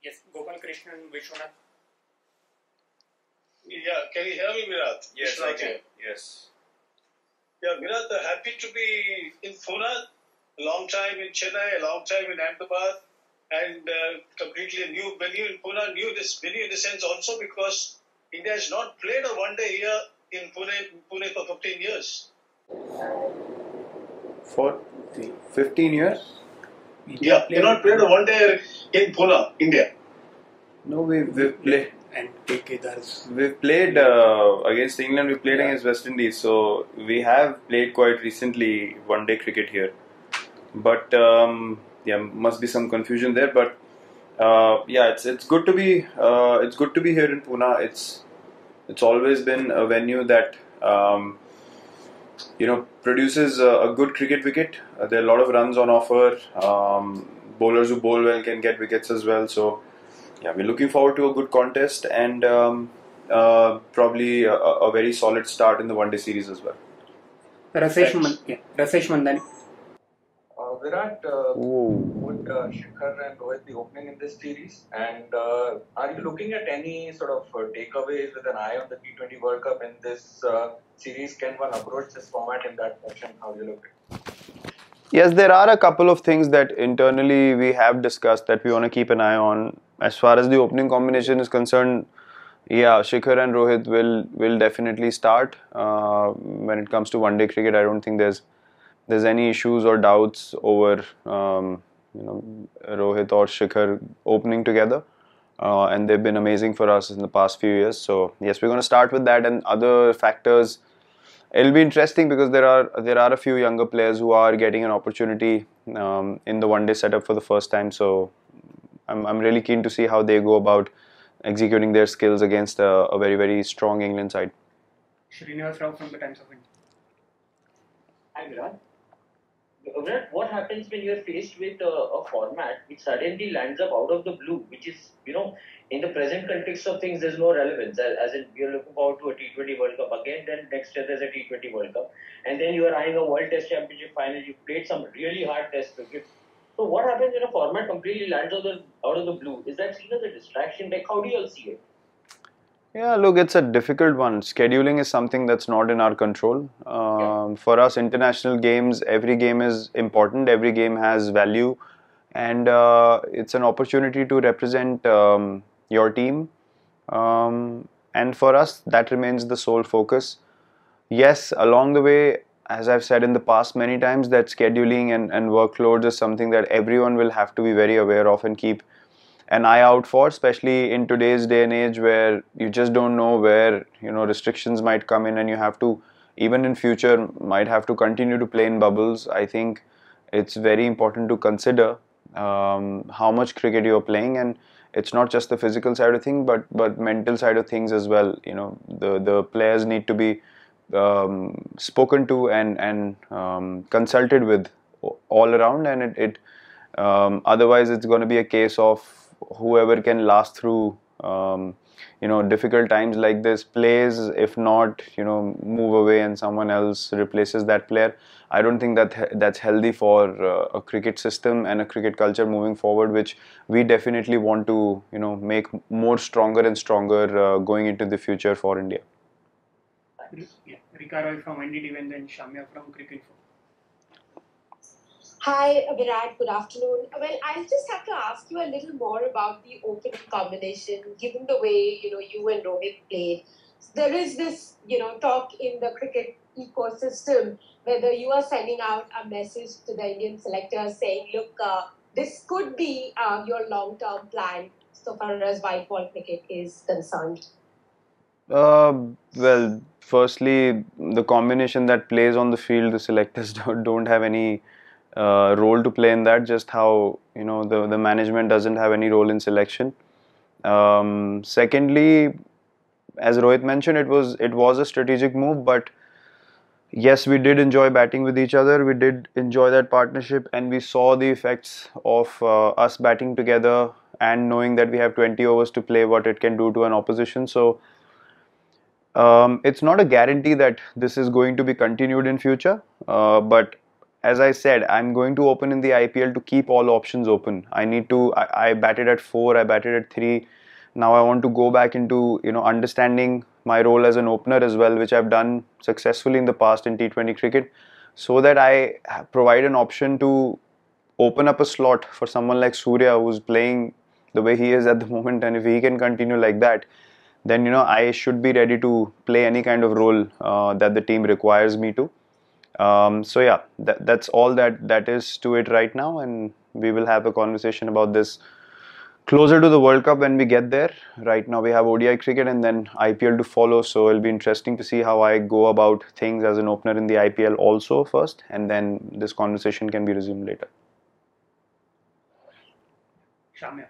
Yes, Gopal Krishnan, Vishwanath. Yeah, can you hear me, Virat? Yes, I can. Yes. Yeah, Virat, happy to be in Pune. A long time in Chennai, a long time in Ahmedabad, and completely new venue in Pune. New this venue in the sense also because India has not played a one-day here in Pune for 15 years. For 15 years? Yeah, they not played a one-day in Pune, India. No, we've played. And Kedar's. We've played against England. We played against West Indies, so we have played quite recently one-day cricket here. But yeah, must be some confusion there. But yeah, it's good to be here in Pune. It's always been a venue that produces a good cricket wicket. There are a lot of runs on offer. Bowlers who bowl well can get wickets as well. So yeah, we're looking forward to a good contest and probably a very solid start in the one-day series as well. Rasesh Mandani. Virat, would Shikhar and Rohit be opening in this series? And are you looking at any sort of takeaways with an eye on the T20 World Cup in this series? Can one approach this format in that fashion? How do you look at it? Yes, there are a couple of things that internally we have discussed that we want to keep an eye on. As far as the opening combination is concerned, yeah, Shikhar and Rohit will definitely start. When it comes to one-day cricket, I don't think there's any issues or doubts over Rohit or Shikhar opening together, and they've been amazing for us in the past few years. So yes, we're going to start with that, and other factors. It'll be interesting because there are a few younger players who are getting an opportunity in the one-day setup for the first time. So I'm really keen to see how they go about executing their skills against a very, very strong England side. Srinivas Rao from the Times of India. Hi Virat. Virat, what happens when you are faced with a format which suddenly lands up out of the blue, which is, in the present context of things, there's no relevance. As in, you're looking forward to a T20 World Cup again, then next year there's a T20 World Cup. And then you are eyeing a World Test Championship final, you played some really hard test cricket. So what happens when a format completely lands out of the blue? Is that seen as a distraction? Like, how do you all see it? Yeah, look, it's a difficult one. Scheduling is something that's not in our control. For us, international games, every game is important. Every game has value, and it's an opportunity to represent your team. And for us, that remains the sole focus. Yes, along the way, as I've said in the past many times, that scheduling and workloads is something that everyone will have to be very aware of and keep an eye out for, especially in today's day and age where you just don't know where restrictions might come in, and you have to, even in future, might have to continue to play in bubbles. I think it's very important to consider how much cricket you're playing, and it's not just the physical side of things, but mental side of things as well. The players need to be spoken to and consulted with all around, and it otherwise it's going to be a case of whoever can last through difficult times like this plays. If not, move away and someone else replaces that player. I don't think that's healthy for a cricket system and a cricket culture moving forward, which we definitely want to make more stronger and stronger going into the future for India. Yeah, Rika Roy from NDTV and then Shamya from Cricket. Hi Virat, good afternoon. Well, I'll just have to ask you a little more about the opening combination, given the way you and Rohit played. There is this talk in the cricket ecosystem whether you are sending out a message to the Indian selectors saying, look, this could be your long-term plan so far as white ball cricket is concerned. Well, firstly, the combination that plays on the field, the selectors don't have any role to play in that. Just how the management doesn't have any role in selection. Secondly, as Rohit mentioned, it was a strategic move, but yes, we did enjoy batting with each other. We did enjoy that partnership, and we saw the effects of us batting together and knowing that we have 20 overs to play, what it can do to an opposition. So it's not a guarantee that this is going to be continued in future, but as I said, I'm going to open in the IPL to keep all options open. I batted at 4, I batted at 3. Now I want to go back into, understanding my role as an opener as well, which I've done successfully in the past in T20 cricket, so that I provide an option to open up a slot for someone like Surya, who's playing the way he is at the moment, and if he can continue like that, then I should be ready to play any kind of role that the team requires me to. So yeah, that's all that is to it right now, and we will have a conversation about this closer to the World Cup when we get there. Right now we have ODI cricket and then IPL to follow, so it'll be interesting to see how I go about things as an opener in the IPL also first, and then this conversation can be resumed later. Shamya.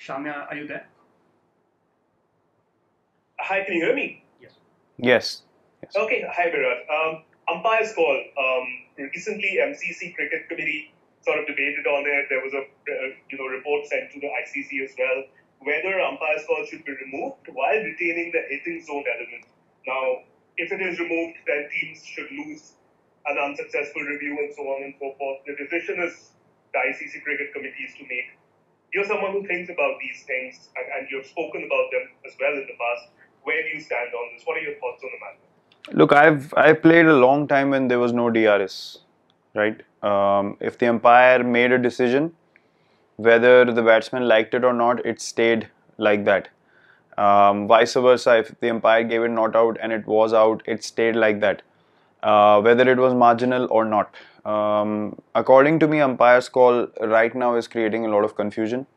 Shamya, are you there? Hi, can you hear me? Yes. Okay, hi Virat. Umpire's call. Recently, MCC Cricket Committee sort of debated on it. There was a report sent to the ICC as well, whether umpire's call should be removed while retaining the hitting zone element. Now, if it is removed, then teams should lose an unsuccessful review and so on and so forth. The decision is the ICC Cricket Committee's to make. You're someone who thinks about these things, and you've spoken about them as well in the past. Where do you stand on this? What are your thoughts on the matter? Look, I've played a long time when there was no DRS, right? If the umpire made a decision, whether the batsman liked it or not, it stayed like that. Vice versa, if the umpire gave it not out and it was out, it stayed like that. Whether it was marginal or not. According to me, umpire's call right now is creating a lot of confusion.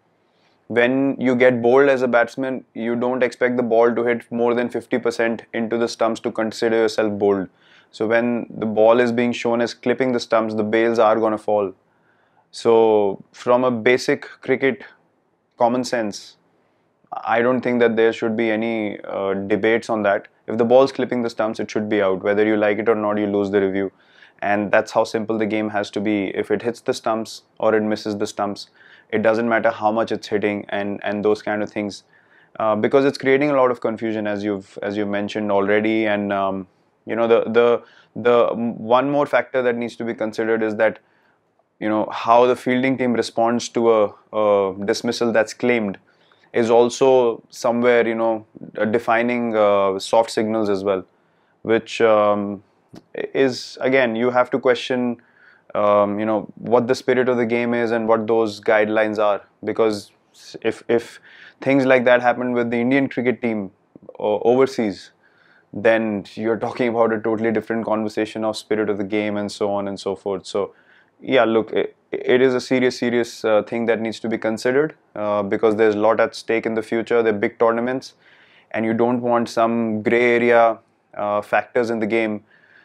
When you get bowled as a batsman, you don't expect the ball to hit more than 50% into the stumps to consider yourself bowled. So when the ball is being shown as clipping the stumps, the bails are going to fall. So from a basic cricket common sense, I don't think that there should be any debates on that. If the ball's clipping the stumps, it should be out. Whether you like it or not, you lose the review. And that's how simple the game has to be. If it hits the stumps or it misses the stumps, it doesn't matter how much it's hitting and those kind of things, because it's creating a lot of confusion as you've mentioned already. And the one more factor that needs to be considered is that how the fielding team responds to a dismissal that's claimed is also somewhere defining soft signals as well, which is, again, you have to question what the spirit of the game is and what those guidelines are, because if things like that happen with the Indian cricket team overseas, then you're talking about a totally different conversation of spirit of the game and so on and so forth. So yeah, look, it is a serious thing that needs to be considered, because there's a lot at stake in the future. They're big tournaments and you don't want some grey area factors in the game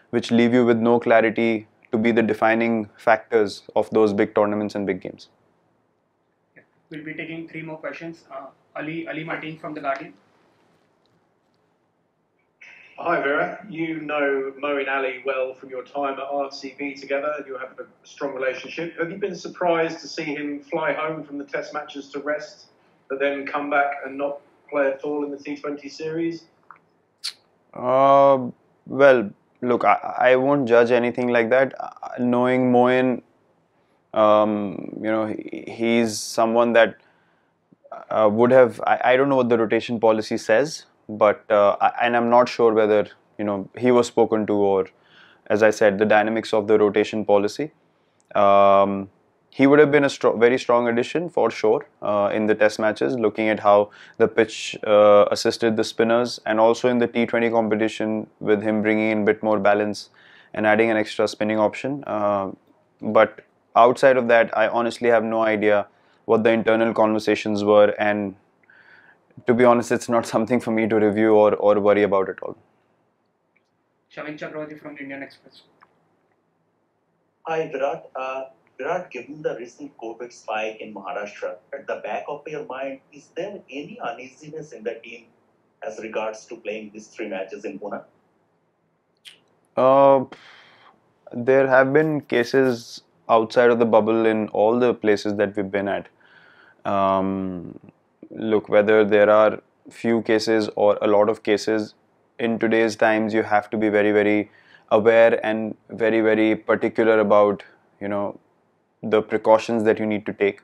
which leave you with no clarity to be the defining factors of those big tournaments and big games. Yeah. We'll be taking 3 more questions. Ali Martin from The Guardian. Hi Vera, you know Moeen Ali well from your time at RCB together. You have a strong relationship. Have you been surprised to see him fly home from the Test matches to rest, but then come back and not play at all in the T20 series? Well, look, I won't judge anything like that. Knowing Moeen, he's someone that would have. I don't know what the rotation policy says, but and I'm not sure whether he was spoken to, or, as I said, the dynamics of the rotation policy. He would have been a very strong addition for sure in the Test matches, looking at how the pitch assisted the spinners, and also in the T20 competition with him bringing in a bit more balance and adding an extra spinning option. But outside of that, I honestly have no idea what the internal conversations were, and to be honest, it's not something for me to review or worry about at all. Shavin Chakravarti from Indian Express. Hi Virat. Virat, given the recent COVID spike in Maharashtra, at the back of your mind, is there any uneasiness in the team as regards to playing these 3 matches in Pune? There have been cases outside of the bubble in all the places that we've been at. Look, whether there are few cases or a lot of cases. In today's times, you have to be very, very aware and very, very particular about, you know, the precautions that you need to take,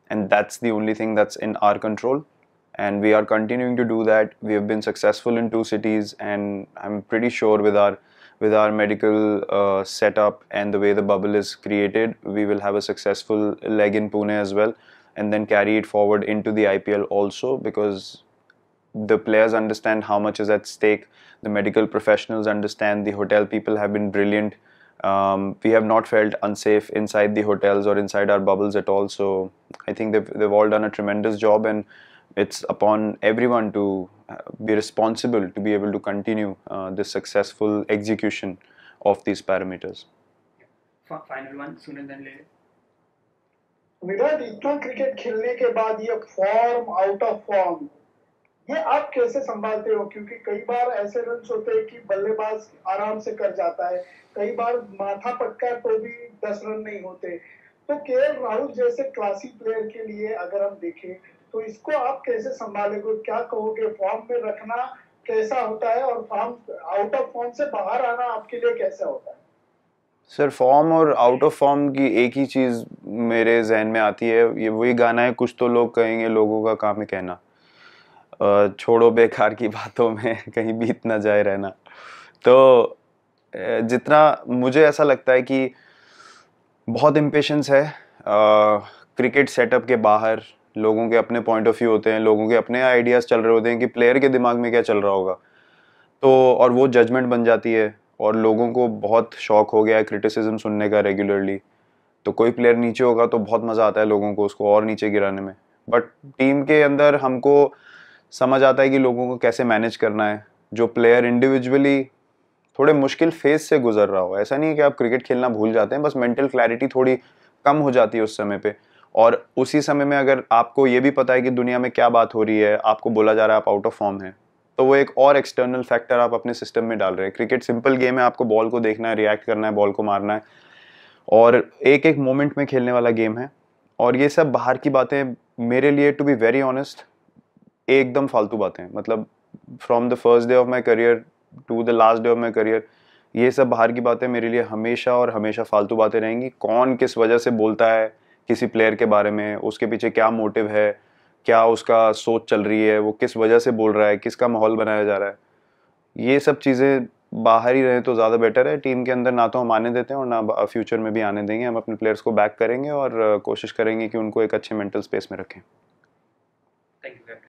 and that's the only thing that's in our control, and we are continuing to do that. We have been successful in 2 cities, and I'm pretty sure with our medical setup and the way the bubble is created, we will have a successful leg in Pune as well, and then carry it forward into the IPL also, because the players understand how much is at stake, the medical professionals understand, the hotel people have been brilliant. We have not felt unsafe inside the hotels or inside our bubbles at all. So I think they've all done a tremendous job, and it's upon everyone to be responsible to be able to continue this successful execution of these parameters. Final one, Sunil then ले. विराट, इतना cricket खेलने के बाद ये form out of form, ये आप कैसे संभालते हो? क्योंकि कई बार ऐसे रन होते हैं कि बल्लेबाज आराम से कर जाता है, कई बार माथा पटका तो भी 10 रन नहीं होते। तो केएल राहुल जैसे क्लासी प्लेयर के लिए अगर हम देखें तो इसको आप कैसे संभालोगे? क्या कहोगे? फॉर्म में रखना कैसा होता है और फॉर्म आउट ऑफ फॉर्म से बाहर आना आपके लिए कैसा होता है? सर, फॉर्म और आउट ऑफ फॉर्म की एक ही चीज़ मेरे जहन में आती है, ये वही गाना है, कुछ तो लोग कहेंगे लोगों का काम है कहना, छोड़ो बेकार की बातों में कहीं बीत ना जाए रहना। तो जितना मुझे ऐसा लगता है कि बहुत इम्पेशंस है क्रिकेट सेटअप के बाहर, लोगों के अपने पॉइंट ऑफ व्यू होते हैं, लोगों के अपने आइडियाज़ चल रहे होते हैं कि प्लेयर के दिमाग में क्या चल रहा होगा, तो और वो जजमेंट बन जाती है। और लोगों को बहुत शौक हो गया है क्रिटिसिज्म सुनने का रेगुलरली, तो कोई प्लेयर नीचे होगा तो बहुत मज़ा आता है लोगों को उसको और नीचे गिराने में। बट टीम के अंदर हमको समझ आता है कि लोगों को कैसे मैनेज करना है। जो प्लेयर इंडिविजुअली थोड़े मुश्किल फेज से गुजर रहा हो, ऐसा नहीं है कि आप क्रिकेट खेलना भूल जाते हैं, बस मेंटल क्लैरिटी थोड़ी कम हो जाती है उस समय पे, और उसी समय में अगर आपको ये भी पता है कि दुनिया में क्या बात हो रही है, आपको बोला जा रहा है आप आउट ऑफ फॉर्म है, तो वो एक और एक्सटर्नल फैक्टर आप अपने सिस्टम में डाल रहे हैं। क्रिकेट सिंपल गेम है, आपको बॉल को देखना है, रिएक्ट करना है, बॉल को मारना है, और एक एक मोमेंट में खेलने वाला गेम है। और ये सब बाहर की बातें मेरे लिए, टू बी वेरी ऑनेस्ट, एकदम फालतू बातें। मतलब from the first day of my career to the last day of my career, ये सब बाहर की बातें मेरे लिए हमेशा और हमेशा फालतू बातें रहेंगी। कौन किस वजह से बोलता है किसी प्लेयर के बारे में, उसके पीछे क्या मोटिव है, क्या उसका सोच चल रही है, वो किस वजह से बोल रहा है, किसका माहौल बनाया जा रहा है, ये सब चीज़ें बाहर ही रहे तो ज़्यादा बेटर है। टीम के अंदर ना तो हम आने देते हैं और ना फ्यूचर में भी आने देंगे। हम अपने प्लेयर्स को बैक करेंगे और कोशिश करेंगे कि उनको एक अच्छे मेंटल स्पेस में रखें।